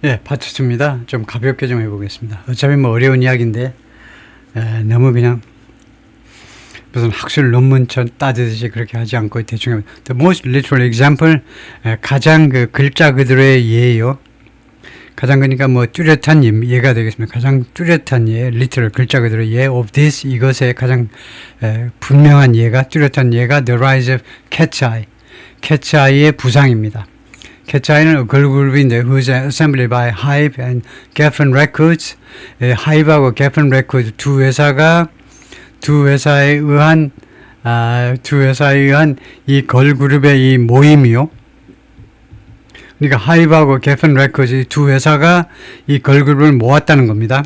예, 파트2입니다. 좀 가볍게 좀 해보겠습니다. 어차피 뭐 어려운 이야기인데 너무 그냥 무슨 학술 논문처럼 따지듯이 그렇게 하지 않고 대충 하면 The most literal example, 가장 그 글자 그대로의 예예요. 가장 그러니까 뭐 뚜렷한 예가 되겠습니다. 가장 뚜렷한 예, literal 글자 그대로 예 of this, 이것의 가장 분명한 예가, 뚜렷한 예가 The rise of cat's eye, cat's eye의 부상입니다. cat's eye는 걸그룹인데 who's assembled by Hive and Geffen Records. Hive하고 Geffen Records 두 회사에 의한 이 걸그룹의 이 모임이요. 그러니까 하이브하고 Geffen Records 두 회사가 이 걸그룹을 모았다는 겁니다.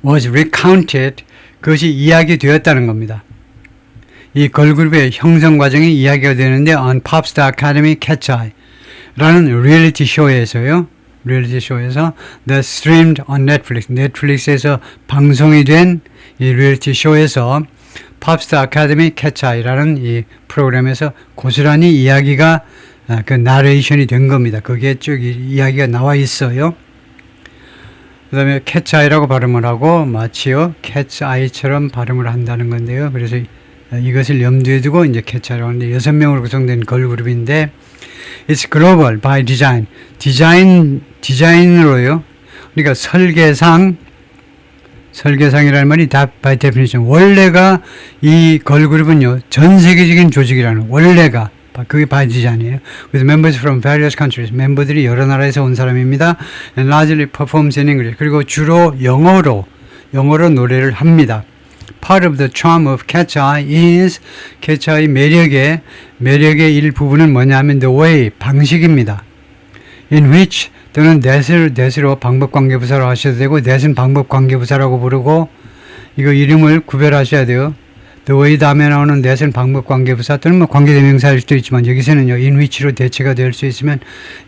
was recounted, 그것이 이야기되었다는 겁니다. 이 걸그룹의 형성 과정이 이야기가 되는데 on Popstar Academy Cat's Eye 라는 리얼리티 쇼에서요. 리얼리티 쇼에서 that streamed on Netflix, 넷플릭스에서 방송이 된 이 리얼리티 쇼에서 Popstar Academy Cat's Eye라는 이 프로그램에서 고스란히 이야기가 그 나레이션이 된 겁니다. 거기에 쭉 이야기가 나와 있어요. 그 다음에 cat's eye라고 발음을 하고 마치요 cat's eye처럼 발음을 한다는 건데요. 그래서 이것을 염두에 두고 이제 cat's eye라고 하는데 6명으로 구성된 걸그룹인데 It's global by design. 디자인으로요. 그러니까 설계상이라는 말이 다 by definition. 원래가 이 걸그룹은요. 전 세계적인 조직이라는 원래가 그게 by design이에요. With members from various countries. 멤버들이 여러 나라에서 온 사람입니다. And largely performs in English. 그리고 주로 영어로 노래를 합니다. Part of the charm of Cat's Eye is Cat's Eye 매력의 일부분은 뭐냐면 the way, 방식입니다. In which 또는 that으로 방법관계부사로 하셔도 되고 that은 방법관계부사라고 부르고 이거 이름을 구별하셔야 돼요. The way 다음에 나오는 that은 방법관계부사 또는 뭐 관계대명사일 수도 있지만 여기서는요 in which로 대체가 될 수 있으면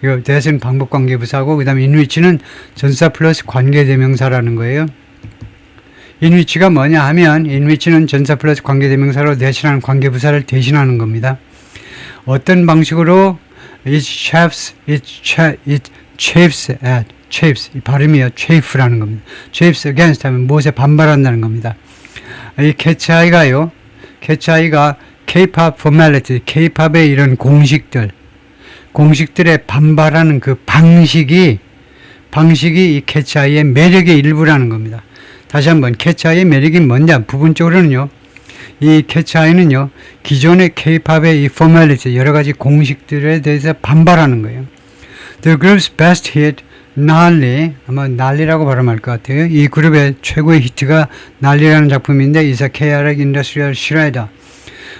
이거 that은 방법관계부사고 그 다음에 in which는 전사 플러스 관계대명사라는 거예요. in which가 뭐냐 하면 in which는 전사 플러스 관계대명사로 대신하는 관계부사를 대신하는 겁니다. 어떤 방식으로 it chafes at, 이 발음이요 chafe라는 겁니다. chafes against 하면 무엇에 반발한다는 겁니다. 이 cat's eye가 K-pop formality, K-pop의 이런 공식들에 반발하는 그 방식이 이 cat's eye의 매력의 일부라는 겁니다. 다시 한번 cat's eye의 매력이 뭐냐? 부분적으로는요. 이 cat's eye는요. 기존의 K-pop의 이 formality, 여러 가지 공식들에 대해서 반발하는 거예요. The group's best hit, 난리, 아마 난리라고 발음할 것 같아요. 이 그룹의 최고의 히트가 난리라는 작품인데 is a chaotic industrial shredder.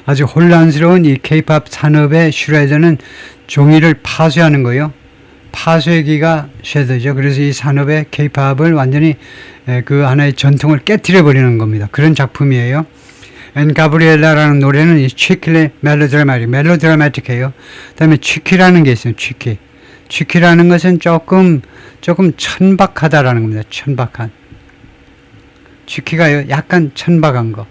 아주 혼란스러운 이 K-pop 산업의 슈레더는 종이를 파쇄하는 거예요. 파쇄기가 쉐더죠. 그래서 이 산업의 K-pop을 완전히 그 하나의 전통을 깨트려 버리는 겁니다. 그런 작품이에요. And Gabriela라는 노래는 이 chickly 멜로드라마틱해요. 그다음에 chick이라는 게 있어요. chick이라는 것은 조금 천박하다라는 겁니다. 천박한. chick가 약간 천박한 거.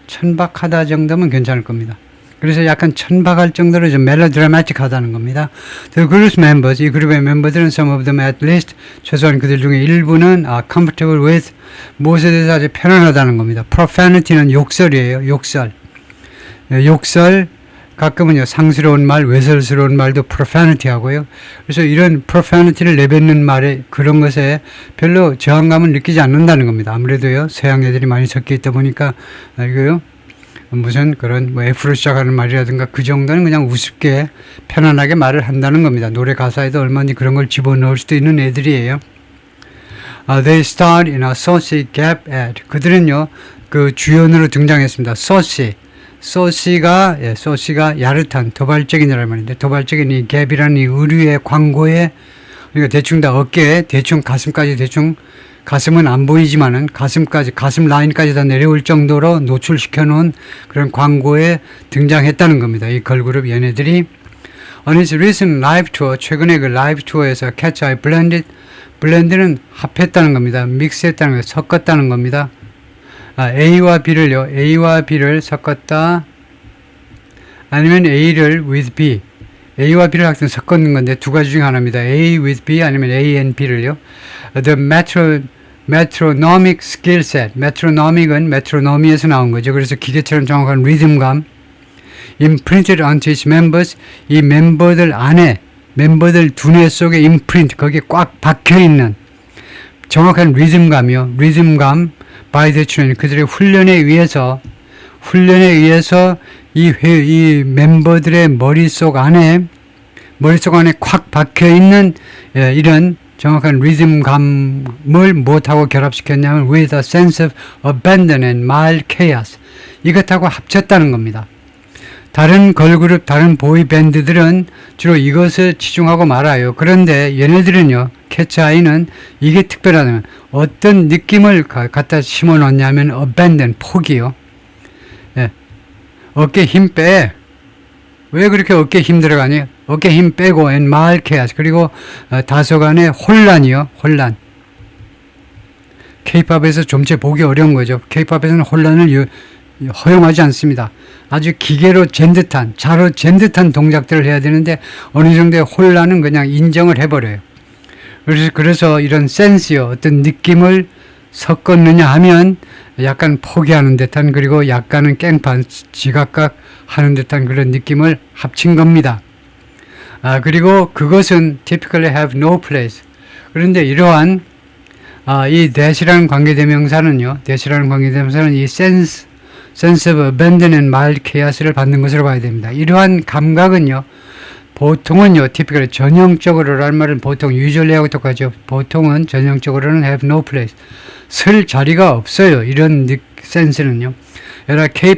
천박하다 정도면 괜찮을 겁니다. 그래서 약간 천박할 정도로 좀 멜로드라마틱하다는 겁니다. The group's members, 이 그룹의 멤버들은 some of them at least, 최소한 그들 중에 일부는 comfortable with, 무엇에 대해서 아주 편안하다는 겁니다. Profanity는 욕설이에요. 욕설, 가끔은요, 상스러운 말, 외설스러운 말도 profanity 하고요. 그래서 이런 profanity를 내뱉는 말에 그런 것에 별로 저항감을 느끼지 않는다는 겁니다. 아무래도요, 서양 애들이 많이 섞여 있다 보니까, 이거요, 무슨 그런 뭐 F로 시작하는 말이라든가 그 정도는 그냥 우습게 편안하게 말을 한다는 겁니다. 노래 가사에도 얼마든지 그런 걸 집어넣을 수도 있는 애들이에요. They starred in a saucy Gap ad. 그들은요 그 주연으로 등장했습니다. saucy가 야릇한 도발적인이라는 말인데 도발적인 이 Gap이라는 이 의류의 광고에 그러니까 대충 다 어깨에 대충 가슴까지 대충 가슴은 안 보이지만은 가슴 라인까지 다 내려올 정도로 노출시켜 놓은 그런 광고에 등장했다는 겁니다. 이 걸그룹 얘네들이 on his recent live tour, 최근에 그 라이브 투어에서 Cat's Eye blend는 합했다는 겁니다. 믹스했다는 거예요. 섞었다는 겁니다. A와 B를 섞었다. 아니면 A를 with B, A와 B를 항상 섞는 건데 두 가지 중에 하나입니다. A with B 아니면 A and B를요. The metronomic skill set. metronomic은 metronomy에서 나온 거죠. 그래서 기계처럼 정확한 리듬감. imprinted onto its members. 이 멤버들 안에, 멤버들 두뇌 속에 imprint, 거기에 꽉 박혀있는 정확한 리듬감이요. 리듬감 by the train. 그들의 훈련에 의해서 이 멤버들의 머릿속 안에 콱 박혀있는 이런 정확한 리듬감을 무엇하고 결합시켰냐면 with a sense of abandon and mild chaos. 이것하고 합쳤다는 겁니다. 다른 걸그룹, 다른 보이밴드들은 주로 이것을 치중하고 말아요. 그런데 얘네들은요, 캐치아이는 이게 특별하다면 어떤 느낌을 갖다 심어 넣냐면 abandon, 포기요. 예. 어깨 힘 빼. 왜 그렇게 어깨 힘 들어가니? 어깨 힘 빼고 and mild chaos. 그리고 다소간의 혼란이요. 혼란. K-팝에서 좀체 보기 어려운 거죠. K-팝에서는 혼란을 허용하지 않습니다. 아주 기계로 잰 듯한, 자로 잰 듯한 동작들을 해야 되는데 어느 정도의 혼란은 그냥 인정을 해버려요. 그래서 이런 센스요, 어떤 느낌을 섞었느냐 하면 약간 포기하는 듯한, 그리고 약간은 깽판, 지각각 하는 듯한 그런 느낌을 합친 겁니다. 그리고 그것은 typically have no place. 그런데 이러한 이 that이라는 관계대명사는요, 이 sense of abandon and mild chaos를 받는 것으로 봐야 됩니다. 이러한 감각은요, 보통은요, typically 전형적으로라는 말은 보통 usually하고 똑같죠. 보통은 전형적으로는 have no place. 설 자리가 없어요. 이런 센스는요. 예를 들어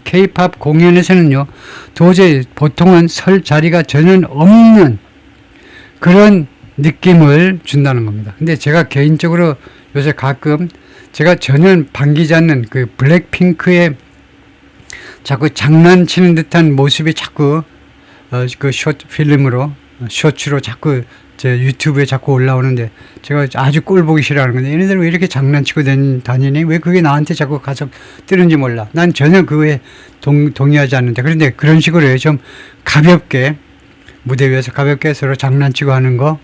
K-팝 공연에서는요, 도저히 보통은 설 자리가 전혀 없는 그런 느낌을 준다는 겁니다. 근데 제가 개인적으로 요새 가끔 제가 전혀 반기지 않는 그 블랙핑크의 자꾸 장난치는 듯한 모습이 자꾸 그 쇼츠로 자꾸 제 유튜브에 자꾸 올라오는데 제가 아주 꼴 보기 싫어하는 건데, 얘네들 왜 이렇게 장난치고 다니니? 왜 그게 나한테 자꾸 가서 뜨는지 몰라. 난 전혀 그거에 동의하지 않는데, 그런데 그런 식으로 해요. 좀 가볍게 무대 위에서 가볍게 서로 장난치고 하는 거.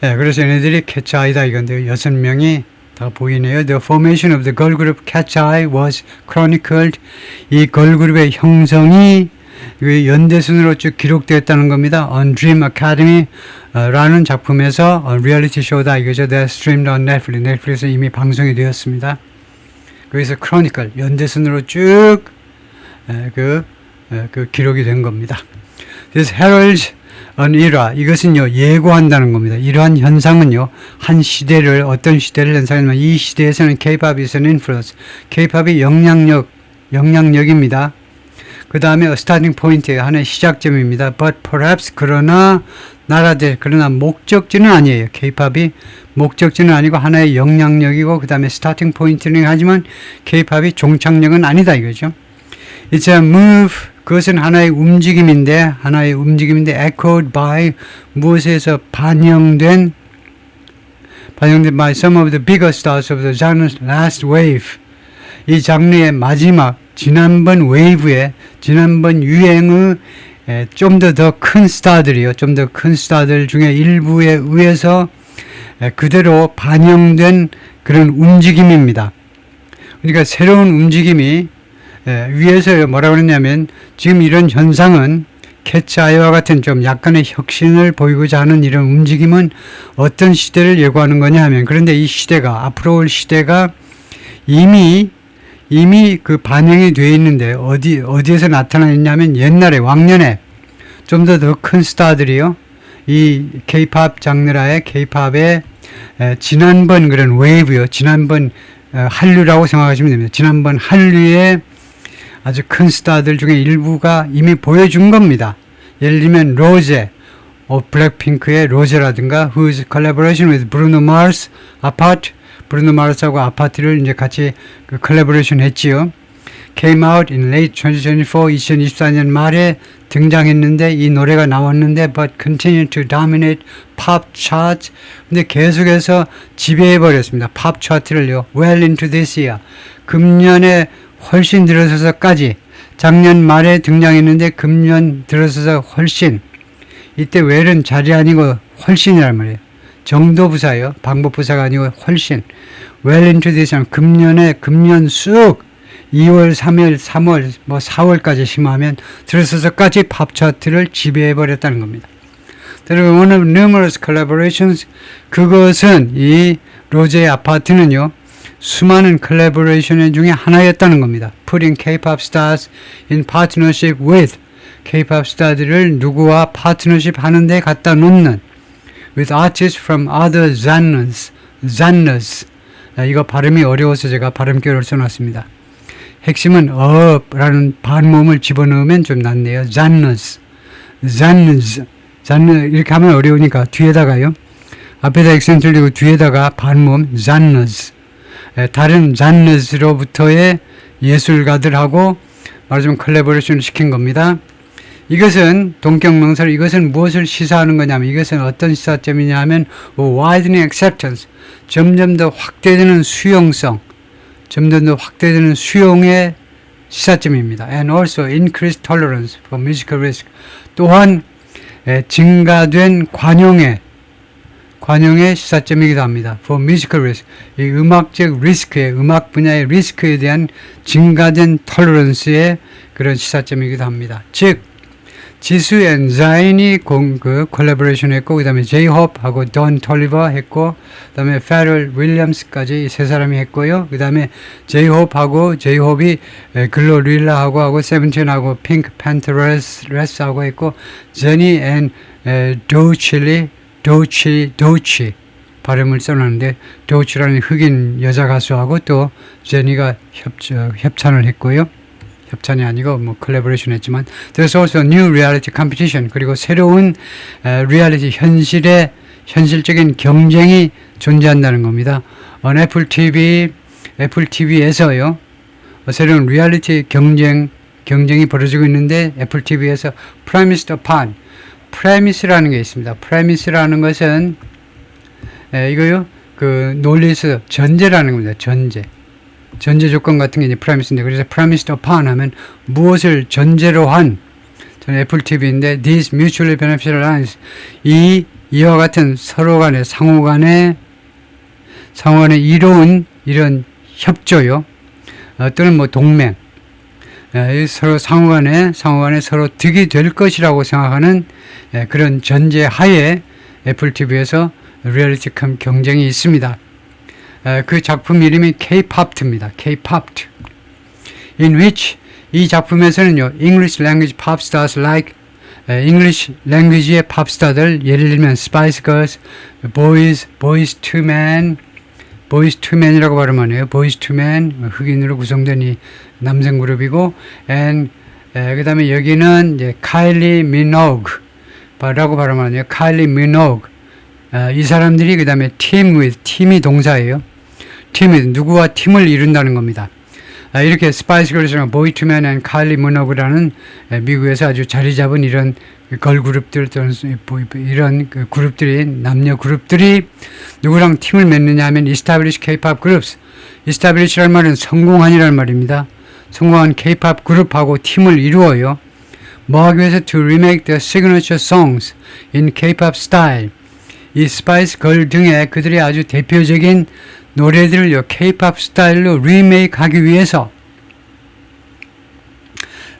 예, 그래서 얘네들이 캐치 아이다 이건데 6명이 다 보이네요. The formation of the girl group Catch Eye was chronicled. 이 걸그룹의 형성이 연대순으로 쭉 기록되었다는 겁니다. On Dream Academy 라는 작품에서 리얼리티 쇼다 이거죠. That streamed on Netflix. 넷플릭스에 이미 방송이 되었습니다. 거기서 크로니컬 연대순으로 쭉 기록이 된 겁니다. This heralds an era. 이것은요, 예고한다는 겁니다. 이러한 현상은요, 한 시대를, 어떤 시대를 연상하냐면 이 시대에서는 K-pop is an influence. K-pop이 영향력입니다. 그 다음에 starting point, 하나의 시작점입니다. But perhaps, 그러나 목적지는 아니에요. K-pop이 목적지는 아니고 하나의 영향력이고, 그 다음에 starting point는 하지만 K-pop이 종착역은 아니다 이거죠. It's a move. 그것은 하나의 움직임인데 echoed by 무엇에서 반영된 by some of the bigger stars of the genre's last wave. 이 장르의 마지막 지난번 유행의 좀 더 큰 스타들이요. 좀 더 큰 스타들 중에 일부에 의해서 그대로 반영된 그런 움직임입니다. 그러니까 새로운 움직임이 위에서 뭐라고 그랬냐면, 지금 이런 현상은 캐치 아이와 같은 좀 약간의 혁신을 보이고자 하는 이런 움직임은 어떤 시대를 예고하는 거냐 하면, 그런데 이 시대가, 앞으로 올 시대가 이미 그 반영이 되어 있는데, 어디에서 나타나 있냐면, 옛날에, 왕년에 좀 더 큰 스타들이요, 이 K-팝 장르라의 K-팝의 지난번 그런 웨이브요, 지난번 한류라고 생각하시면 됩니다. 지난번 한류의 아주 큰 스타들 중에 일부가 이미 보여준 겁니다. 예를 들면 로제, 블랙핑크의 로제라든가, whose collaboration with Bruno Mars, Apart, 브루노 마르스하고 아파트를 이제 같이 콜라보레이션 했지요. Came out in late 2024, 2024년 말에 등장했는데, 이 노래가 나왔는데, but continued to dominate pop charts. 근데 계속해서 지배해버렸습니다. 팝 차트를요. Well into this year. 금년에 훨씬 들어서서까지 작년 말에 등장했는데 금년 들어서서 훨씬, 이때 well은 잘이 아니고 훨씬이란 말이에요. 정도 부사예요. 방법 부사가 아니고 훨씬. well introduction 금년 쑥 2월, 3월, 3월, 4월까지 심하면 들어서서까지 팝 차트를 지배해버렸다는 겁니다. 여러분, one of numerous collaborations, 그것은 이 로제의 아파트는요, 수많은 콜라보레이션 중에 하나였다는 겁니다. Putting K-pop stars in partnership with, K-pop 스타들을 누구와 파트너십 하는데 갖다 놓는, with artists from other genres. 이거 발음이 어려워서 제가 발음기호를 써놨습니다. 핵심은 라는 반모음을 집어넣으면 좀 낫네요. genres. 이렇게 하면 어려우니까 뒤에다가요. 앞에다 액센트를 두고 뒤에다가 반모음 genres. 다른 genres로부터의 예술가들하고 말하자면 콜라보레이션을 시킨 겁니다. 이것은 동격명사로 이것은 무엇을 시사하는 거냐면 이것은 어떤 시사점이냐 하면 widening acceptance, 점점 더 확대되는 수용성, 점점 더 확대되는 수용의 시사점입니다. And also increased tolerance for musical risk, 또한 증가된 관용의 시사점이기도 합니다. For musical risk, 이 음악적 리스크의, 음악 분야의 리스크에 대한 증가된 톨러런스의 그런 시사점이기도 합니다. 즉 지수 앤 자인이 콜라보레이션 했고, 그 다음에 제이홉하고 돈 톨리버 했고, 그 다음에 페럴 윌리엄스까지 세 사람이 했고요. 그 다음에 제이홉이 글로릴라하고 하고 세븐틴하고 핑크 팬터레스하고 했고, 제니 앤 도치 발음을 써놨는데 도치라는 흑인 여자 가수하고 또 제니가 협찬을 했고요. 협찬이 아니고 콜라보레이션 했지만 there's also new reality competition, 그리고 새로운 리얼리티 현실적인 경쟁이 존재한다는 겁니다. 애플 TV에서요 새로운 리얼리티 경쟁이 벌어지고 있는데 애플 TV에서 프레미스라는 게 있습니다. 프레미스라는 것은 이거요 논리에서 전제라는 겁니다. 전제 조건 같은 게 이제 프레미스인데, 그래서 premised upon 하면 무엇을 전제로 한, 저는 애플 TV인데 these mutually beneficial lines, 이와 같은 서로 간의 상호 간에 이로운 이런 협조요, 또는 동맹, 서로 상호 간에 서로 득이 될 것이라고 생각하는 그런 전제 하에 애플 TV에서 리얼리티 경쟁이 있습니다. 그 작품 이름이 K-pop입니다. K-pop. In which 이 작품에서는요, English language pop stars like English language의 팝스타들, 예를 들면 Spice Girls, Boys to Men이라고 발음하네요. Boys to Men, 흑인으로 구성된 이 남성 그룹이고, and 그 다음에 여기는 이제 Kylie Minogue라고 발음하네요. Kylie Minogue. 이 사람들이 그 다음에 팀이 동사예요. 누구와 팀을 이룬다는 겁니다. 이렇게 스파이스 걸스랑 보이 투맨 앤 카일리 머노그라는 미국에서 아주 자리 잡은 이런 걸그룹들, 이런 그룹들이, 남녀 그룹들이 누구랑 팀을 맺느냐 하면 established K-pop groups. establish라는 말은 성공한이라는 말입니다. 성공한 K-pop 그룹하고 팀을 이루어요. 뭐 하기 위해서 to remake the signature songs in K-pop style. 이 스파이스 걸 등의 그들의 아주 대표적인 노래들을요, K-pop 스타일로 리메이크 하기 위해서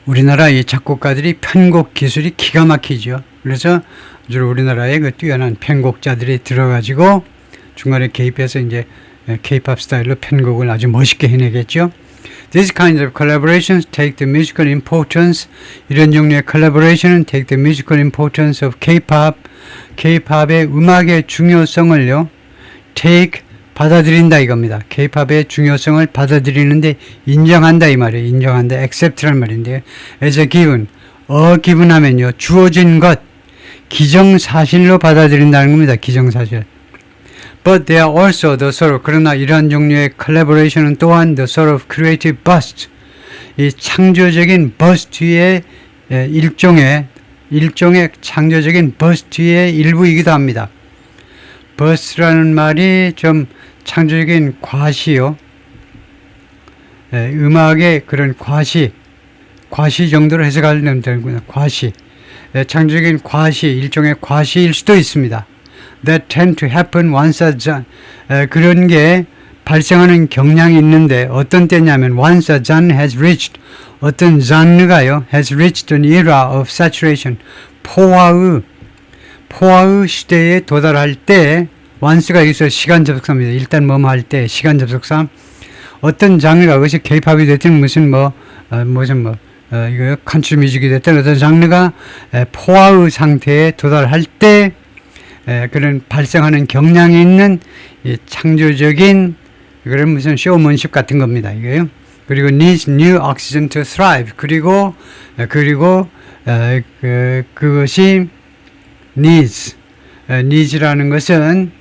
우리나라 이 작곡가들이 편곡 기술이 기가 막히죠. 그래서 우리나라의 그 뛰어난 편곡자들이 들어가지고 중간에 개입해서 이제 K-pop 스타일로 편곡을 아주 멋있게 해내겠죠. These kinds of collaborations take the musical importance, 이런 종류의 collaboration은 take the musical importance of K-pop, K-pop의 음악의 중요성을요, 받아들인다 이겁니다. K-pop의 중요성을 받아들이는데 인정한다 이 말이에요. 인정한다, accept라는 말인데요. as a given, given 하면요, 주어진 것, 기정사실로 받아들인다는 겁니다. 기정사실. But they are also the sort of, 그러나 이러한 종류의 collaboration은 또한 the sort of creative burst, 이 창조적인 burst의 일종의 창조적인 burst의 일부이기도 합니다. burst라는 말이 좀 창조적인 과시요, 음악의 그런 과시, 과시 정도로 해석하면 되는구나. 과시. 창조적인 과시, 일종의 과시일 수도 있습니다. That tend to happen once a genre. 그런 게 발생하는 경향이 있는데 어떤 때냐면 once a genre has reached, 어떤 장르가요 has reached an era of saturation, 포화의 시대에 도달할 때, once가 여기서 시간 접속사입니다. 일단 뭐뭐 할 때 시간 접속사. 어떤 장르가, 그것이 K-팝이 됐든 무슨 이거 컨트리 뮤직이 됐든 어떤 장르가 포화의 상태에 도달할 때 그런 발생하는 경향이 있는 이 창조적인 그런 무슨 쇼먼십 같은 겁니다. 이게요. 그리고 needs new oxygen to thrive. 그리고 그것이 needs라는 것은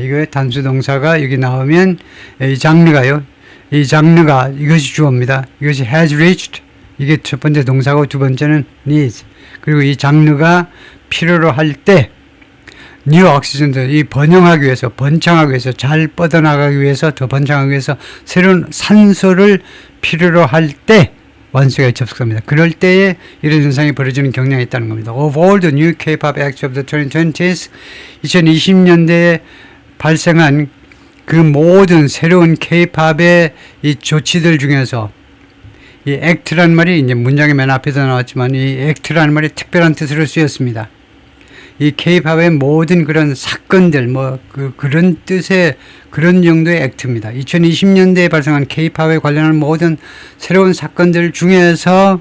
이거 단수 동사가 여기 나오면 이 장르가요. 이 장르가 이것이 주어입니다. 이것이 has reached. 이게 첫 번째 동사고 두 번째는 needs. 그리고 이 장르가 필요로 할 때 뉴 옥시전들, 이 번영하기 위해서, 번창하기 위해서, 잘 뻗어나가기 위해서, 더 번창하기 위해서 새로운 산소를 필요로 할 때 원수가 접속합니다. 그럴 때에 이런 현상이 벌어지는 경향이 있다는 겁니다. Of all the new K-pop acts of the 2020s, 2020년대에 발생한 그 모든 새로운 K-팝의 이 조치들 중에서 이 act라는 말이 이제 문장의 맨 앞에서 나왔지만 이 act라는 말이 특별한 뜻으로 쓰였습니다. 이 K-팝의 모든 그런 사건들, 그런 뜻의, 그런 정도의 액트입니다. 2020년대에 발생한 K-팝에 관련한 모든 새로운 사건들 중에서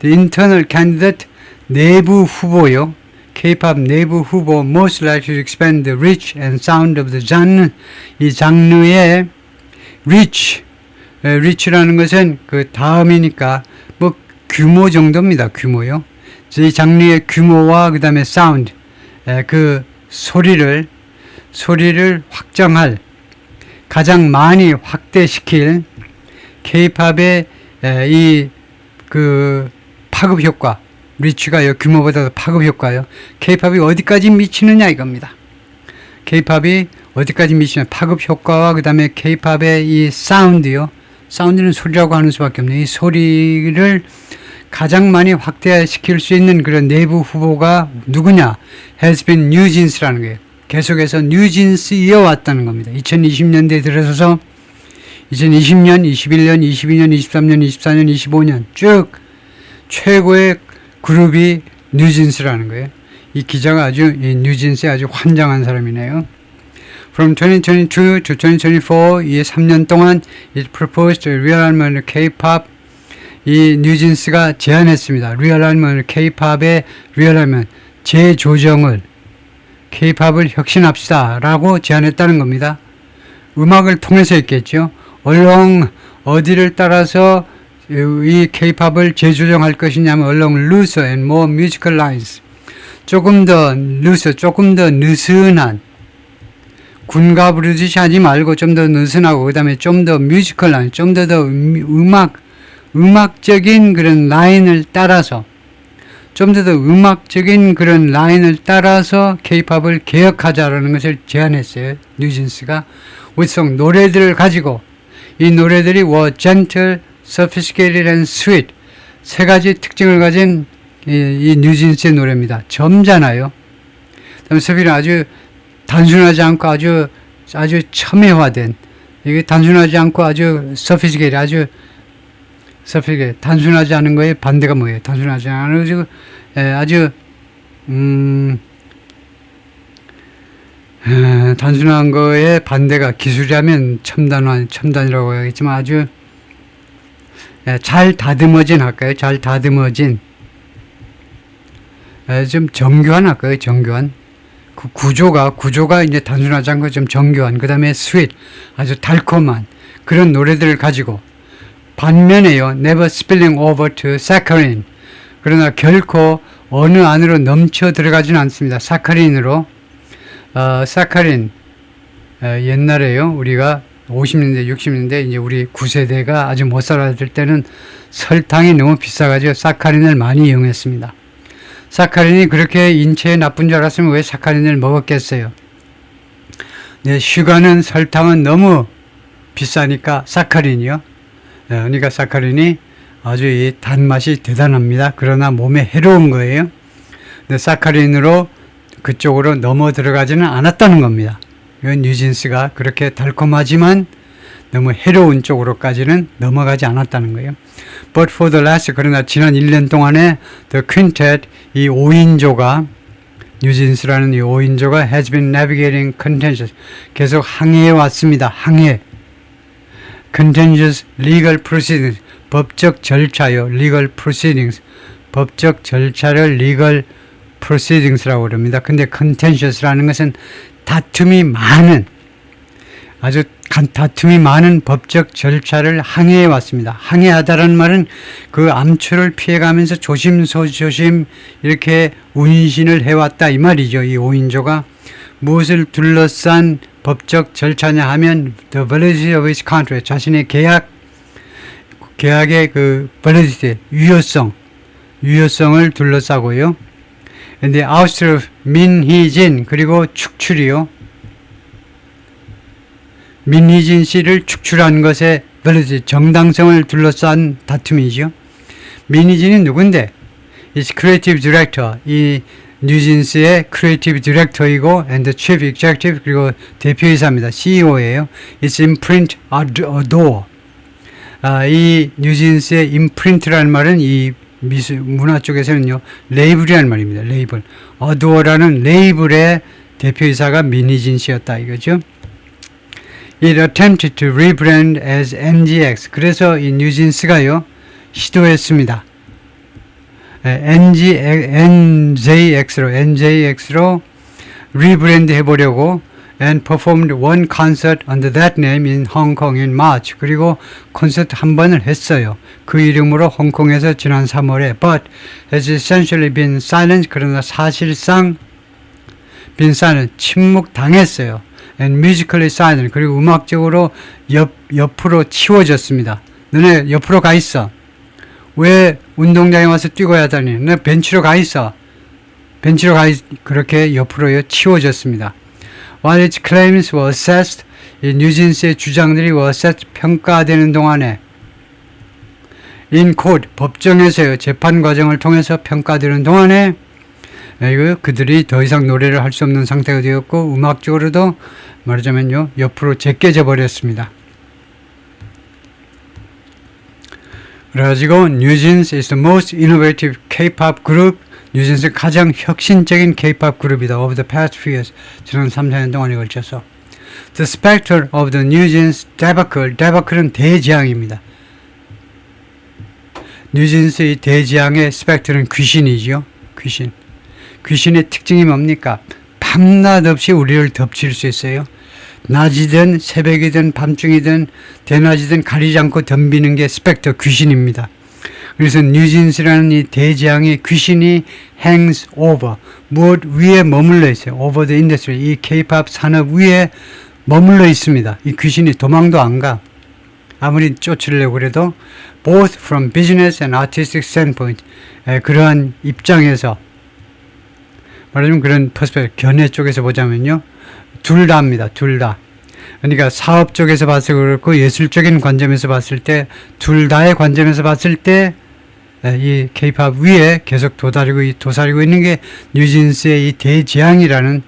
the internal candidate, 내부 후보요. K-팝 내부 후보, most likely to expand the reach and sound of the genre. 이 장르의 reach라는 것은 그 다음이니까 규모 정도입니다. 규모요. 이 장르의 규모와 그 다음에 사운드, 그 소리를 확장할, 가장 많이 확대시킬 K-팝의 이 그 파급 효과, 리치가요, 규모보다 파급 효과요. K-팝이 어디까지 미치느냐 이겁니다. K-팝이 어디까지 미치냐, 파급 효과와 그 다음에 K-팝의 이 사운드요. 사운드는 소리라고 하는 수밖에 없네요. 이 소리를 가장 많이 확대시킬 수 있는 그런 내부 후보가 누구냐? has been 뉴진스라는 거예요. 계속해서 뉴진스 이어왔다는 겁니다. 2020년대에 들어서서 2020년, 21년, 22년, 23년, 24년, 25년 쭉 최고의 그룹이 뉴진스라는 거예요. 이 기자가 이 뉴진스에 아주 환장한 사람이네요. From 2022 to 2024, 이 3년 동안 it proposed a realignment K-pop. 이 뉴진스가 제안했습니다. 리얼라이먼, K-팝의 리얼라이먼, 재조정을, K-팝을 혁신합시다 라고 제안했다는 겁니다. 음악을 통해서 했겠죠. along 어디를 따라서 이 K-팝을 재조정할 것이냐면 along looser and more musical lines, 조금 더 looser, 조금 더 느슨한, 군가 부르듯이 하지 말고 좀 더 느슨하고 그 다음에 좀 더 뮤지컬 라인, 좀 더 음악적인 그런 라인을 따라서, 좀 더 음악적인 그런 라인을 따라서 K-팝을 개혁하자라는 것을 제안했어요. 뉴진스가. with 노래들을 가지고, 이 노래들이 were gentle, sophisticated and sweet, 세 가지 특징을 가진 이 뉴진스의 노래입니다. 점잖아요. 그다음에 소리는 아주 단순하지 않고 아주 첨예화된, 이게 단순하지 않고 아주 sophisticated, 아주 단순하지 않은 거에 반대가 뭐예요? 단순하지 않은 아주 단순한 거에 반대가 기술이라면 첨단이라고 하겠지만 아주 잘 다듬어진 할까요? 잘 다듬어진, 좀 정교한 할까요? 정교한. 그 구조가 이제 단순하지 않고 좀 정교한, 그 다음에 sweet, 아주 달콤한 그런 노래들을 가지고, 반면에요, never spilling over to saccharine, 그러나 결코 어느 안으로 넘쳐 들어가지는 않습니다. 사카린으로. 사카린, 옛날에요, 우리가 50년대, 60년대, 이제 우리 9세대가 아주 못 살아들 때는 설탕이 너무 비싸가지고 사카린을 많이 이용했습니다. 사카린이 그렇게 인체에 나쁜 줄 알았으면 왜 사카린을 먹었겠어요? 네, 슈가는, 설탕은 너무 비싸니까 사카린이요. 그러니까 사카린이 아주 이 단맛이 대단합니다. 그러나 몸에 해로운 거예요. 근데 사카린으로 그쪽으로 넘어 들어가지는 않았다는 겁니다. 이건 뉴진스가 그렇게 달콤하지만 너무 해로운 쪽으로까지는 넘어가지 않았다는 거예요. But for the last, 그러나 지난 1년 동안에 The Quintet, 이 5인조가, 뉴진스라는 이 5인조가 has been navigating contentious, 계속 항해해 왔습니다. 항해. contentious legal proceedings, 법적 절차요. legal proceedings, 법적 절차를 legal proceedings라고 그럽니다. 근데 contentious라는 것은 다툼이 많은, 아주 다툼이 많은 법적 절차를 항해해 왔습니다. 항해하다라는 말은 그 암초를 피해가면서 조심조심 이렇게 운신을 해왔다 이 말이죠. 이 5인조가 무엇을 둘러싼 법적 절차냐 하면 the validity of his contract, 자신의 계약의 그 validity, 유효성을 둘러싸고요. And the ouster of 민희진, 그리고 축출이요. 민희진 씨를 축출한 것에 validity, 정당성을 둘러싼 다툼이죠. 민희진이 누군데? Is creative director, 이 뉴진스의 크리에이티브 디렉터이고 and the chief executive, 그리고 대표이사입니다. CEO예요. It's imprint adore. 이 뉴진스의 imprint라는 말은 이 문화 쪽에서는요, 레이블이라는 말입니다. 레이블. adore라는 레이블의 대표이사가 민희진 씨였다 이거죠. It attempted to rebrand as NGX. 그래서 이 뉴진스가요, 시도했습니다. NJX로 리브랜드 해보려고 and performed one concert under that name in Hong Kong in March. 그리고 콘서트 한 번을 했어요. 그 이름으로 홍콩에서 지난 3월에 but has essentially been silent. 그러나 사실상 been silent, 침묵당했어요. and musically silent. 그리고 음악적으로 옆으로 치워졌습니다. 너네 옆으로 가 있어. 왜 운동장에 와서 뛰고 하다니? 너 벤치로 가 있어. 그렇게 옆으로 치워졌습니다. While its claims were assessed, 이 뉴진스의 주장들이 were assessed, 평가되는 동안에 in court, 법정에서요, 재판 과정을 통해서 평가되는 동안에 그들이 더 이상 노래를 할 수 없는 상태가 되었고 음악적으로도 말하자면요, 옆으로 제껴져 버렸습니다. 그래가지고 뉴진스 is the most innovative K-pop group. 뉴진스 가장 혁신적인 K-pop 그룹이다. Over the past few years. 지난 3, 4년 동안에 걸쳐서. The specter of the 뉴진스 debacle. debacle은 대지향입니다. 뉴진스의 대지향의 스펙터는 귀신이죠. 귀신의 특징이 뭡니까? 밤낮 없이 우리를 덮칠 수 있어요. 낮이든 새벽이든 밤중이든 대낮이든 가리지 않고 덤비는 게 스펙터, 귀신입니다. 그래서 뉴진스라는 이 대지향의 귀신이 hangs over, 무엇 위에 머물러 있어요. over the industry, 이 K-pop 산업 위에 머물러 있습니다. 이 귀신이 도망도 안 가. 아무리 쫓으려고 그래도 both from business and artistic standpoint, 그러한 입장에서 말하자면 그런 퍼스펙트, 견해 쪽에서 보자면요, 둘 다입니다. 둘 다. 그러니까 사업 쪽에서 봤을 그렇고 예술적인 관점에서 봤을 때, 둘 다의 관점에서 봤을 때 이 K-pop 위에 계속 도사리고 있는 게 뉴진스의 이 대지향이라는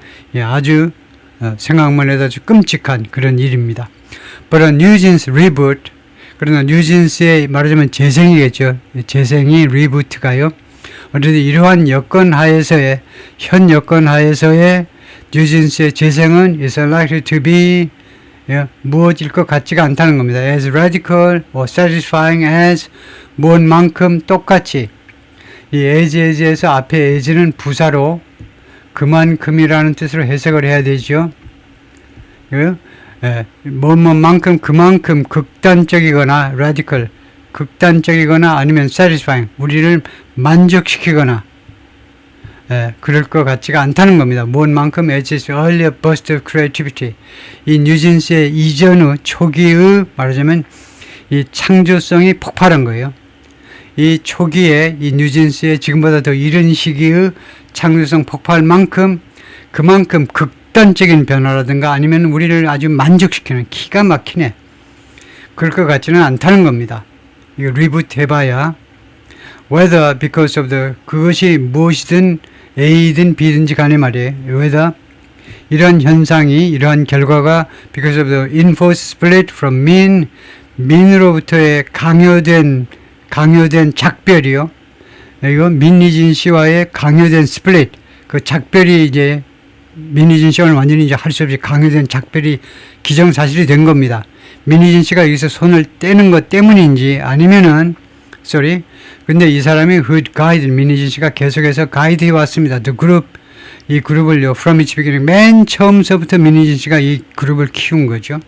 아주 생각만 해도 아주 끔찍한 그런 일입니다. But a 뉴진스 reboot, 그러나 뉴진스의 말하자면 재생이겠죠. 재생이 리부트가요. 어쨌든 이러한 현 여건 하에서의 뉴진스의 재생은 is unlikely to be 무엇일 것 같지가 않다는 겁니다. as radical or satisfying as 무엇만큼 똑같이, 이 as에서 앞에 as는 부사로 그만큼이라는 뜻으로 해석을 해야 되죠. 뭐만큼 그만큼 극단적이거나 radical, 극단적이거나 아니면 satisfying, 우리를 만족시키거나 그럴 것 같지가 않다는 겁니다. 무엇만큼 as its earlier burst of creativity, 이 뉴진스의 이전 초기의 말하자면 이 창조성이 폭발한 거예요. 이 초기에 이 뉴진스의 지금보다 더 이른 시기의 창조성 폭발만큼 그만큼 극단적인 변화라든가 아니면 우리를 아주 만족시키는, 기가 막히네, 그럴 것 같지는 않다는 겁니다. 이거 리부트 해봐야 whether because of the 그것이 무엇이든 A든 B든지 간에 말이에요. whether 이러한 현상이 이러한 결과가 because of the enforced split from 민으로부터의 강요된 작별이요. 이거 민니진 씨와의 강요된 스플릿 그 작별이 이제 민니진 씨와는 완전히 이제 할 수 없이 강요된 작별이 기정사실이 된 겁니다. 민니진 씨가 여기서 손을 떼는 것 때문인지 아니면은 근데 이 사람이 가이드 민니진 씨가 계속해서 가이드해 왔습니다. The group 이 그룹을요 from its beginning 맨 처음서부터 민니진 씨가 이 그룹을 키운 거죠.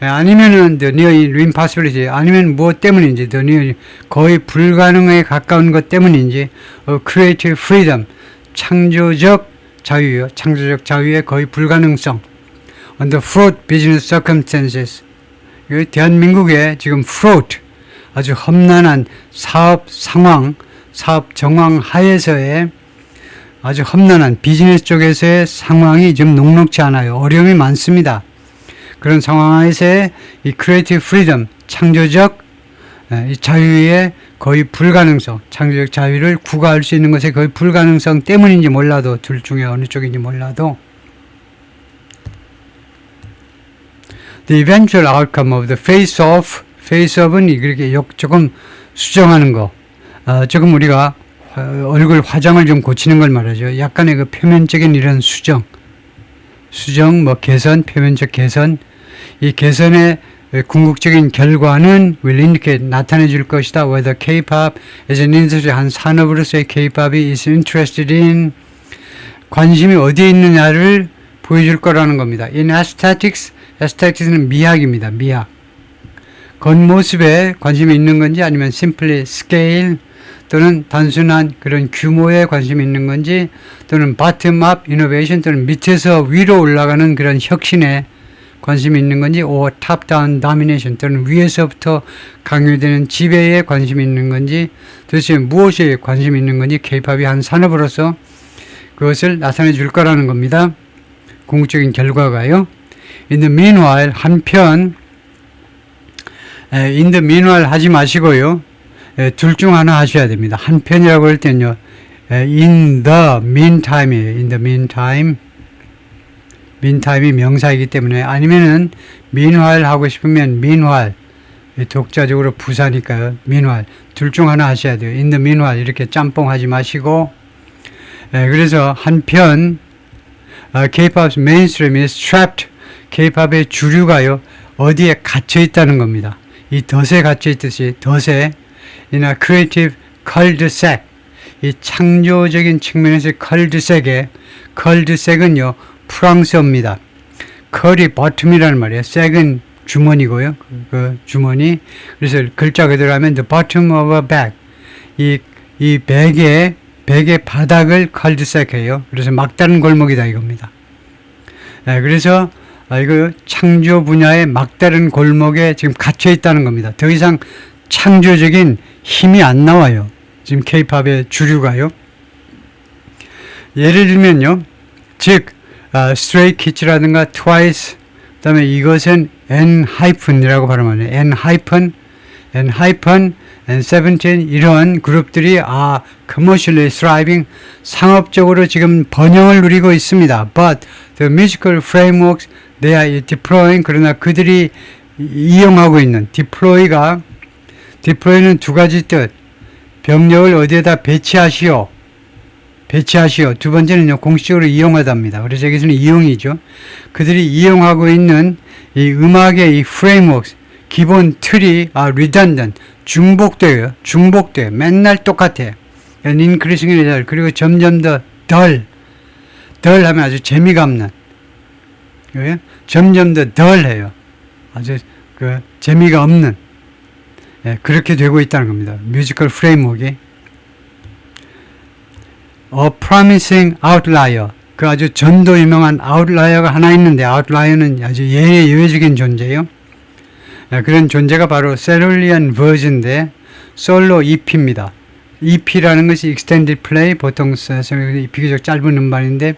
아니면은 the near impossibility 아니면 무엇 때문인지 the near 거의 불가능에 가까운 것 때문인지 creative freedom 창조적 자유요. 창조적 자유의 거의 불가능성 under fraught business circumstances 대한민국의 지금 fraught 아주 험난한 사업 상황, 사업 정황 하에서의 아주 험난한 비즈니스 쪽에서의 상황이 지금 녹록지 않아요. 어려움이 많습니다. 그런 상황에서의 이 creative freedom, 창조적 이 자유의 거의 불가능성, 창조적 자유를 구가할 수 있는 것의 거의 불가능성 때문인지 몰라도 둘 중에 어느 쪽인지 몰라도 the eventual outcome of the face-off은 이렇게 조금 수정하는 거, 조금 우리가 얼굴 화장을 좀 고치는 걸 말하죠. 약간의 그 표면적인 이런 수정, 뭐 개선, 표면적 개선, 이 개선의 궁극적인 결과는 will indicate 나타내 줄 것이다. whether K-pop as an industry 한 산업으로서의 K-pop이 is interested in 관심이 어디에 있느냐를 보여줄 거라는 겁니다. In aesthetics는 미학입니다. 미학. 겉모습에 관심이 있는 건지 아니면 simply scale 또는 단순한 그런 규모에 관심이 있는 건지 또는 bottom-up innovation 또는 밑에서 위로 올라가는 그런 혁신에 관심이 있는 건지 or top-down domination 또는 위에서부터 강요되는 지배에 관심이 있는 건지 도대체 무엇에 관심이 있는 건지 K-팝이 한 산업으로서 그것을 나타내 줄 거라는 겁니다. 궁극적인 결과가요. In the meanwhile 한편 in the meanwhile 하지 마시고요. 둘 중 하나 하셔야 됩니다. 한편이라고 할 때는요. in the meantime이에요. in the meantime. meantime이 명사이기 때문에 아니면은 meanwhile 하고 싶으면 meanwhile. 독자적으로 부사니까요. meanwhile. 둘 중 하나 하셔야 돼요. in the meanwhile 이렇게 짬뽕 하지 마시고 그래서 한편 K-pop's mainstream is trapped. K-pop의 주류가요. 어디에 갇혀 있다는 겁니다. 이 덫에 갇혀 있듯이 덫에 in a creative cul-de-sac 이 창조적인 측면에서 컬드색은요 프랑스어입니다. 컬이 bottom이라는 말이에요. sec은 주머니고요. 그 주머니. 그래서 글자 그대로 하면 the bottom of a bag 이 백의 바닥을 컬드색해요. 그래서 막다른 골목이다 이겁니다. 그래서 이거 창조 분야의 막다른 골목에 지금 갇혀 있다는 겁니다. 더 이상 창조적인 힘이 안 나와요. 지금 K-팝의 주류가요. 예를 들면요. 즉 Stray Kids라든가 Twice 그다음에 이것은 N-이라고 발음하네요. N-, N17 이런 그룹들이 commercially thriving 상업적으로 지금 번영을 누리고 있습니다. But the musical frameworks they are deploying 그러나 그들이 이용하고 있는 deploy는 두 가지 뜻. 병력을 어디에다 배치하시오. 두 번째는요. 공식적으로 이용하답니다. 그래서 여기서는 이용이죠. 그들이 이용하고 있는 이 음악의 이 frameworks 기본 틀이 redundant 중복돼요. 맨날 똑같아. increasing result. 그리고 점점 더 덜 하면 아주 재미가 없는. 점점 더 덜해요. 아주 재미가 없는. 그렇게 되고 있다는 겁니다. 뮤지컬 프레임워크이. A promising outlier. 그 아주 전도 유명한 아웃라이어가 하나 있는데 아웃라이어는 아주 예외적인 존재예요. 그런 존재가 바로 세룰리안 버즈인데 솔로 EP입니다. EP라는 것이 extended play, 보통 비교적 짧은 음반인데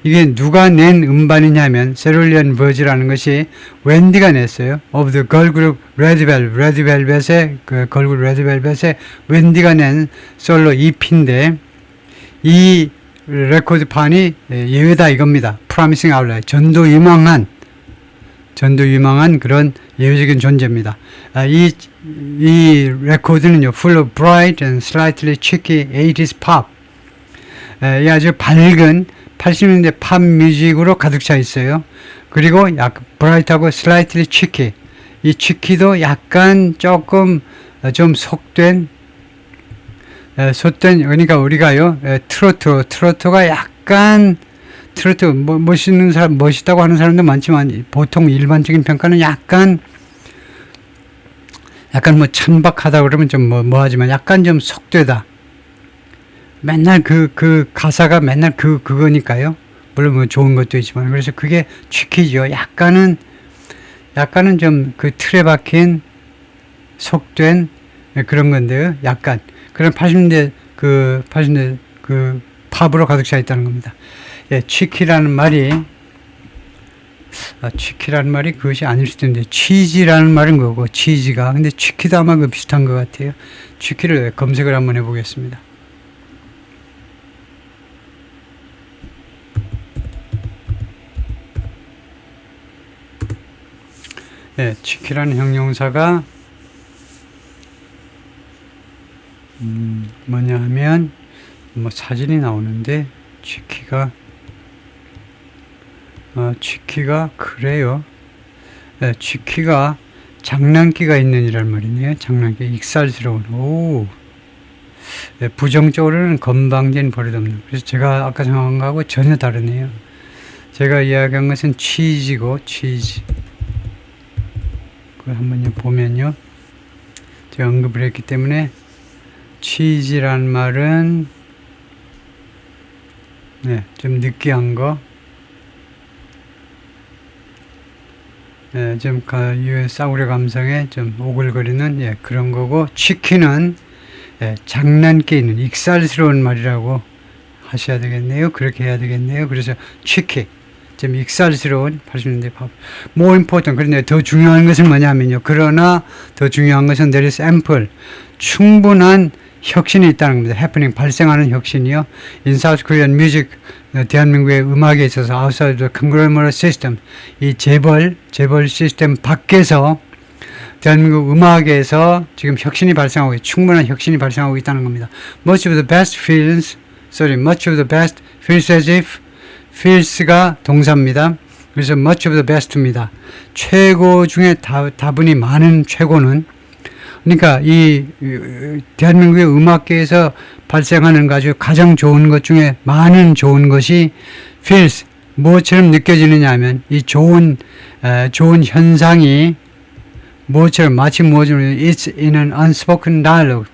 이게 누가 낸 음반이냐면 세롤리안 버즈라는 것이 웬디가 냈어요. of the girl group Red Velvet, Red Velvet의 그 걸그룹 Red Velvet의 웬디가 낸 솔로 EP인데 이 레코드판이 예외다 이겁니다. Promising Outlier, 전도 유망한 그런 예외적인 존재입니다. 이 레코드는요, full of bright and slightly cheeky 80s pop. 이 아주 밝은 80년대 팝 뮤직으로 가득 차 있어요. 그리고 약간 bright하고 slightly cheeky. 이 cheeky도 약간 조금 좀 속된, 그러니까 우리가요, 트로트가 약간 트로트 멋있는 사람, 멋있다고 하는 사람도 많지만 보통 일반적인 평가는 약간 뭐 천박하다 그러면 좀 뭐하지만 약간 좀 속되다. 맨날 그 가사가 맨날 그거니까요. 물론 뭐 좋은 것도 있지만 그래서 그게 취키죠. 약간은 좀 그 틀에 박힌 속된 그런 건데요. 약간 그런 80년대 그 팝으로 가득 차 있다는 겁니다. 예, 취키라는 말이 그것이 아닐 수도 있는데 치즈라는 말은 거고 치즈가 근데 취키도 아마 그 비슷한 것 같아요. 취키를 검색을 한번 해보겠습니다. 예, 취키라는 형용사가 뭐냐 하면 뭐 사진이 나오는데 취키가 그래요. 네, 취키가 장난기가 있는 이란 말이네요. 장난기, 익살스러운. 오. 네, 부정적으로는 건방진 버릇없는. 그래서 제가 아까 생각한 거하고 전혀 다르네요. 제가 이야기한 것은 치즈고, 치즈. 그걸 한번 보면요. 제가 언급을 했기 때문에 치즈란 말은 네, 좀 느끼한 거. 예, 좀 싸구려 감성에 좀 오글거리는 예, 그런 거고 취키는 장난기 있는 익살스러운 말이라고 하셔야 되겠네요. 그렇게 해야 되겠네요. 그래서 취키 좀 익살스러운 80년대 팝. More important. 그런데 더 중요한 것은 뭐냐면요. 그러나 더 중요한 것은 there is ample. 충분한 혁신이 있다는 겁니다. happening, 발생하는 혁신이요. In South Korean music, 대한민국의 음악에 있어서 outside the conglomerate system, 이 재벌 시스템 밖에서 대한민국 음악에서 지금 혁신이 발생하고 충분한 혁신이 발생하고 있다는 겁니다. Much of the best feels as if, feels가 동사입니다. 그래서 much of the best입니다. 최고 중에 다분히 많은 최고는 그러니까 이 대한민국의 음악계에서 발생하는 아주 가장 좋은 것 중에 많은 좋은 것이 feels 무엇처럼 느껴지느냐 하면 이 좋은 현상이 무엇처럼 마치 무엇처럼 it's in an unspoken dialogue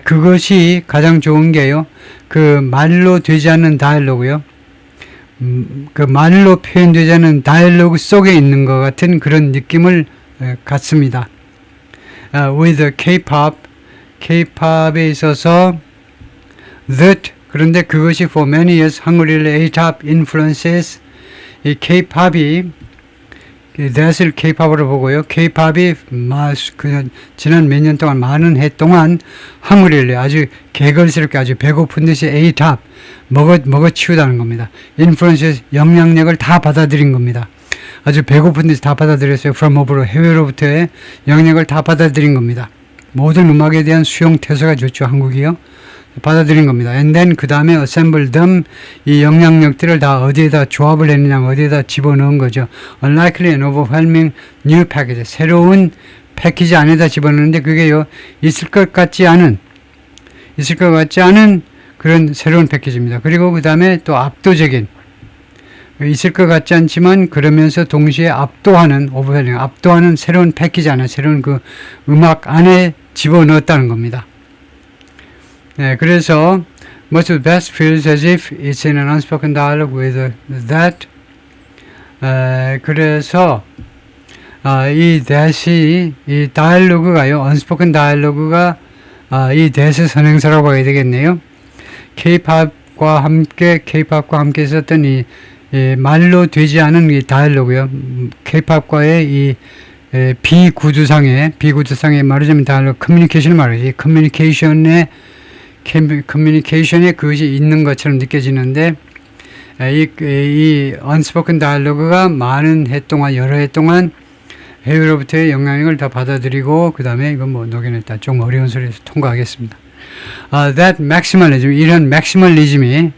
그것이 가장 좋은 게요. 그 말로 되지 않는 다이얼로그요. 그 말로 표현되지 않는 다이얼로그 속에 있는 것 같은 그런 느낌을 갖습니다. with K-pop에 있어서 that 그런데 그것이 for many years 한국의 A-top influences 이 K-pop이 that을 K-pop으로 보고요. K-pop이 지난 몇 년 동안 많은 해 동안 한국의 아주 개걸스럽게 아주 배고픈 듯이 A-top 먹어치우다는 겁니다. influences 영향력을 다 받아들인 겁니다. 아주 배고픈 듯이 다 받아들였어요. from over로 해외로부터의 영향력을 다 받아들인 겁니다. 모든 음악에 대한 수용 태세가 좋죠. 한국이요. 받아들인 겁니다. And then 그 다음에 assemble them 이 영향력들을 다 어디에다 조합을 했느냐 어디에다 집어넣은 거죠. Unlikely and overwhelming new package 새로운 패키지 안에다 집어넣는데 그게요 있을 것 같지 않은 그런 새로운 패키지입니다. 그리고 그 다음에 또 압도적인 있을 것 같지 않지만 그러면서 동시에 압도하는 새로운 패키지 안에 새로운 그 음악 안에 집어넣었다는 겁니다. 네, 그래서 much of the best feels as if it's in an unspoken dialogue with that. 그래서 이 that이 이 다이얼로그가요 unspoken 다이얼로그가 이 대세 선행사라고 해야 되겠네요. K-팝과 함께 있었던 이 말로 되지 않은 이 다이얼로그요. K-팝과의 이 비구두상의 말하자면 다이얼로그 커뮤니케이션을 말하죠. 이 커뮤니케이션에 그것이 있는 것처럼 느껴지는데 이 unspoken dialogue가 여러 해 동안 해외로부터의 영향력을 다 받아들이고 그 다음에 이건 뭐 녹여냈다. 좀 어려운 소리에서 통과하겠습니다. That maximalism, 이런 maximalism이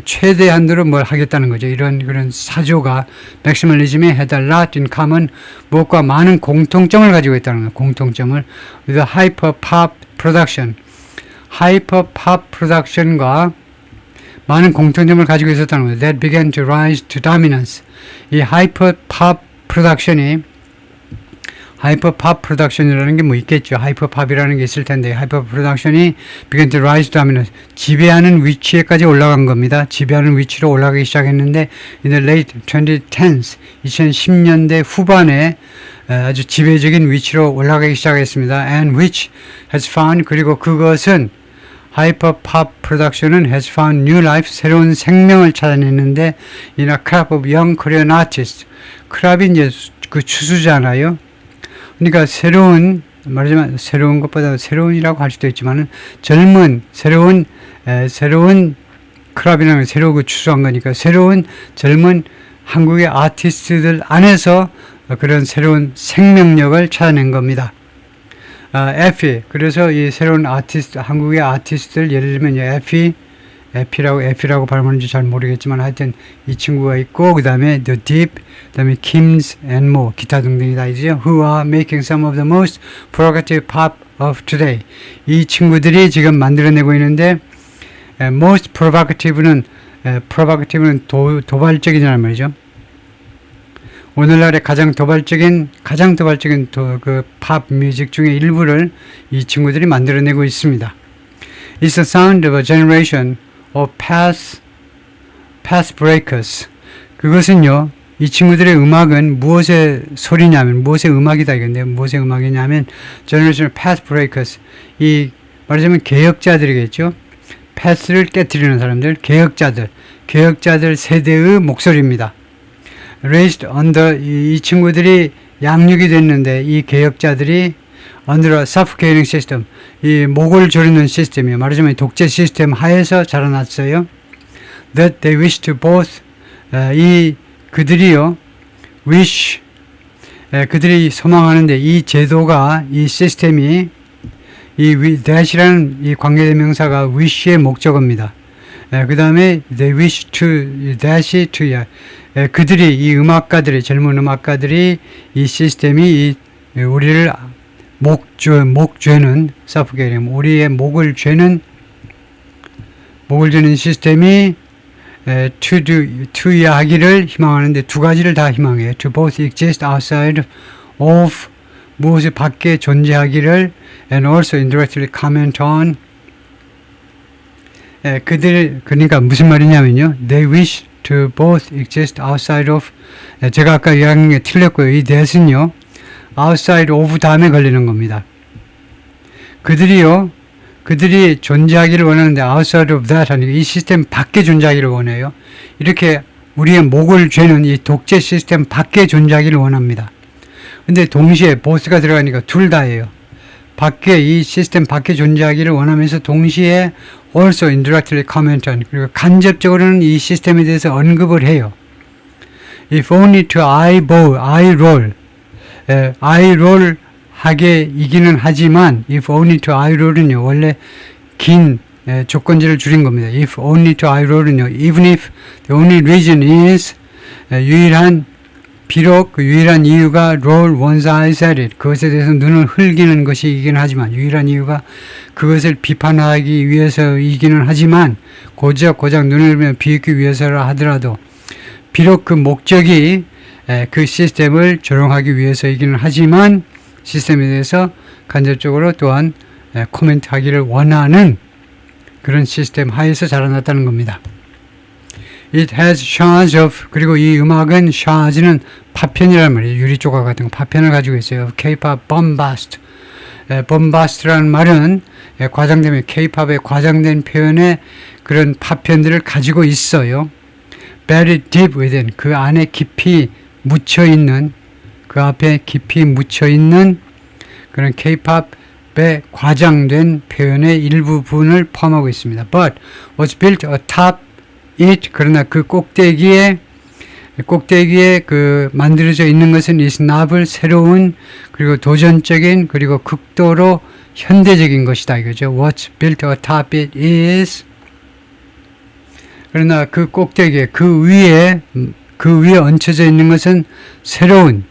최대한도로 뭘 하겠다는 거죠. 그런 사조가 maximalism이 had a lot in common, 무엇과 많은 공통점을 가지고 있다는 거예요. 공통점을 with hyper pop production, hyper pop production과 많은 공통점을 가지고 있었다는 거예요. That began to rise to dominance. 이 hyper pop production이 하이퍼팝 프로덕션이라는 게 뭐 있겠죠. 하이퍼팝이라는 게 있을 텐데 하이퍼 프로덕션이 began to rise to dominance, 지배하는 위치에까지 올라간 겁니다. 지배하는 위치로 올라가기 시작했는데 in the late 2010s, 2010년대 후반에 아주 지배적인 위치로 올라가기 시작했습니다. And which has found, 그리고 그것은 하이퍼팝 프로덕션은 has found new life, 새로운 생명을 찾아냈는데 in a crop of young Korean artists. 크랍이 이제 그 추수잖아요. 그러니까 말하자면 새로운 것보다 새로운이라고 할 수도 있지만은 새로운 크랍이라는 새로운 추수한 거니까 새로운 젊은 한국의 아티스트들 안에서 그런 새로운 생명력을 찾아낸 겁니다. 에피, 그래서 이 새로운 한국의 아티스트들, 예를 들면 에피라고 발음하는지 잘 모르겠지만 하여튼 이 친구가 있고 그 다음에 The Deep, 그 다음에 Kims and more, 기타 등등이 다 있죠. Who are making some of the most provocative pop of today. 이 친구들이 지금 만들어내고 있는데 most provocative는 도발적이라는 말이죠. 오늘날의 가장 도발적인 그 팝 뮤직 중에 일부를 이 친구들이 만들어내고 있습니다. It's the sound of a generation of past breakers. 그것은요, 이 친구들의 음악은 무엇의 소리냐면, 무엇의 음악이다 이건데, 무엇의 음악이냐면, generation of past breakers. 이 말하자면 개혁자들이겠죠. past를 깨뜨리는 사람들, 개혁자들 세대의 목소리입니다. raised under, 이 친구들이 양육이 됐는데 이 개혁자들이 under a suffocating system, 이 목을 조르는 시스템이에요. 말하자면 독재 시스템 하에서 자라났어요. That they wish to both, 그들이요, 그들이 소망하는데 이 제도가, 이 시스템이, that이라는 이 관계대명사가 wish의 목적어입니다. 그 다음에 they wish to, that이 to야. 그들이, 이 음악가들이, 젊은 음악가들이 이 시스템이 우리를 목죄는 suffocating, 우리의 목을 죄는 시스템이 to 하기를 희망하는데 두 가지를 다 희망해요. To both exist outside of, 무엇이 밖에 존재하기를, and also indirectly comment on, 그러니까 무슨 말이냐면요. They wish to both exist outside of, 제가 아까 이야기한 게 틀렸고요. 이 that은요, outside of 다음에 걸리는 겁니다. 그들이 존재하기를 원하는데 outside of that 하니까 이 시스템 밖에 존재하기를 원해요. 이렇게 우리의 목을 죄는 이 독재 시스템 밖에 존재하기를 원합니다. 근데 동시에 both가 들어가니까 둘 다예요. 이 시스템 밖에 존재하기를 원하면서 동시에 also indirectly comment on, 그리고 간접적으로는 이 시스템에 대해서 언급을 해요. If only to eye roll 하게 이기는 하지만, if only to eye roll은요, 원래 긴 조건지를 줄인 겁니다. If only to eye roll은요, even if the only reason is, 비록 그 유일한 이유가 roll one's eyes at it, 그것에 대해서 눈을 흘기는 것이긴 하지만, 유일한 이유가 그것을 비판하기 위해서이기는 하지만, 고작 눈을 비웃기 위해서라 하더라도, 비록 그 목적이 그 시스템을 조롱하기 위해서이기는 하지만, 시스템에 대해서 간접적으로 또한 코멘트하기를 원하는 그런 시스템 하에서 자라났다는 겁니다. It has shards of, 그리고 이 음악은 shards는 파편이란 말이에요. 유리 조각 같은 거 파편을 가지고 있어요. K-pop bombast, bombast라는 말은 과장되면 K-팝의 과장된 표현의 그런 파편들을 가지고 있어요. buried deep within, 그 안에 깊이 묻혀 있는, 그 앞에 깊이 묻혀 있는 그런 K-팝의 과장된 표현의 일부분을 포함하고 있습니다. But was built atop it, 그러나 그 꼭대기에 그 만들어져 있는 것은 is novel, 새로운, 그리고 도전적인, 그리고 극도로 현대적인 것이다 이거죠. What's built atop it is, 그러나 그 꼭대기에 그 위에 얹혀져 있는 것은 새로운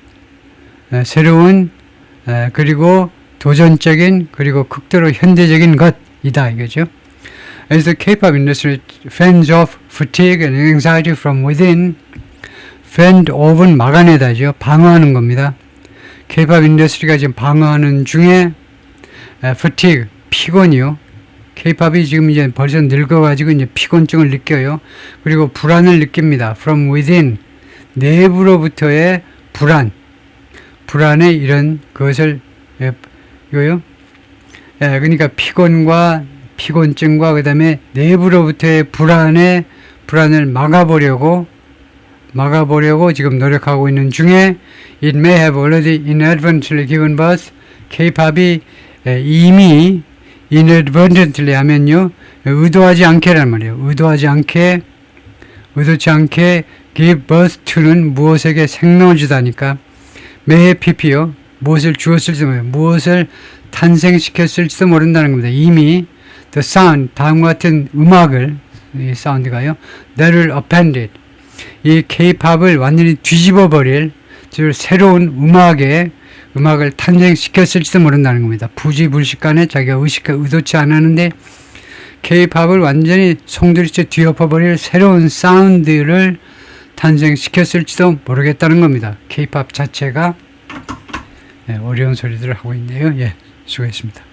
그리고 도전적인, 그리고 극도로 현대적인 것이다 이거죠. As the K-pop industry fends off fatigue and anxiety from within, fend off은 막아내다죠. 방어하는 겁니다. K-pop 인더스트리가 지금 방어하는 중에 fatigue, 피곤이요. K-팝이 지금 이제 벌써 늙어가지고 이제 피곤증을 느껴요. 그리고 불안을 느낍니다. From within, 내부로부터의 불안의 이런 그것을 이거요. 그러니까 피곤증과 그 다음에 내부로부터의 불안을 막아보려고 지금 노력하고 있는 중에 it may have already inadvertently given birth, K-팝이 이미 inadvertently 하면요, 의도하지 않게란 말이에요. 의도치 않게 give birth to는 무엇에게 생명을 주다니까, may have pp요, 무엇을 주었을지도 모르고 무엇을 탄생시켰을지도 모른다는 겁니다. 이미 the sound, 다음과 같은 음악을, 이 사운드가요, that will append it, 이 K-팝을 완전히 뒤집어 버릴 새로운 음악을 탄생시켰을지도 모른다는 겁니다. 부지불식간에 자기가 의도치 않았는데 K-팝을 완전히 송두리째 뒤엎어 버릴 새로운 사운드를 탄생시켰을지도 모르겠다는 겁니다. K-팝 자체가 어려운 소리들을 하고 있네요. 수고했습니다.